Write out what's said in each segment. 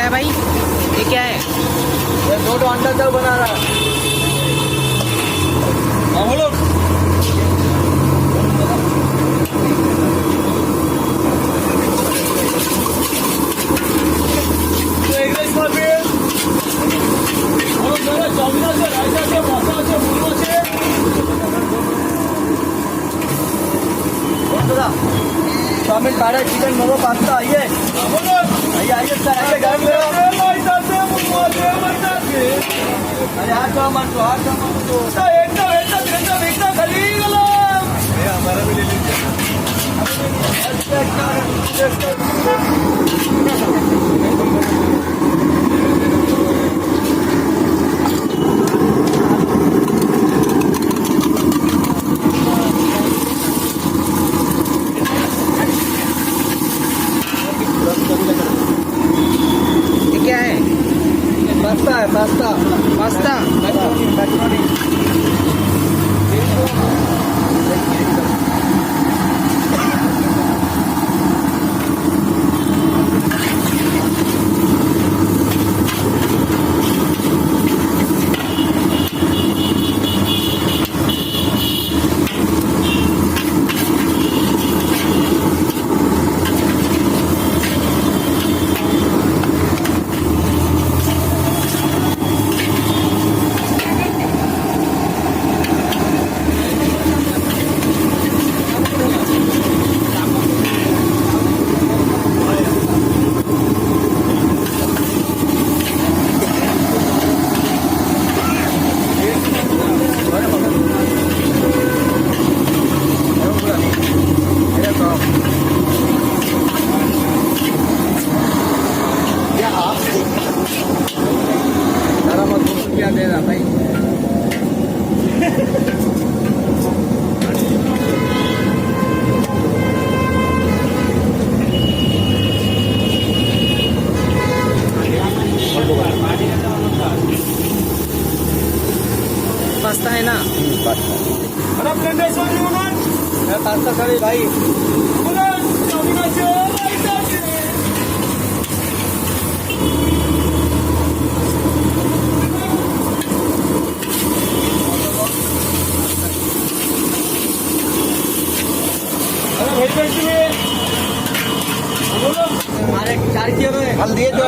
है भाई? ये क्या है? ये 2 अंडा चाव बना रहा है। हाँ बोलो। तो एक राइस मार पे और मेरा चाउमीन আছে রাইস আছে মশলা আছে মুড়ি আছে বন্ধুরা चाउमीन बाड़ा चिकन मोमो पास्ता आइए बोलो आइए आइए सर आइए घर में राइस আছে মুড়ি আছে মশলা আছে अरे हाथ तो मत तो एक खाली गला ये हमारा भी ले लीजिए ये क्या है? पास्ता है पास्ता पास्ता मैक्रोनी क्या दे रहा भाई पास्ता है ना? पास्ता खाली भाई हमारे 4 किलो हल्दी है जो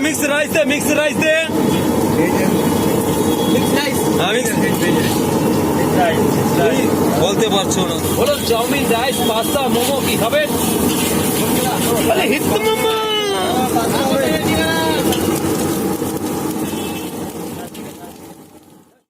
मिक्स राइस दे मिक्स राइस दे বলতে পারছো না বলো চাউমিন রাইস পাস্তা মোমো কি খাবে? আরে হিট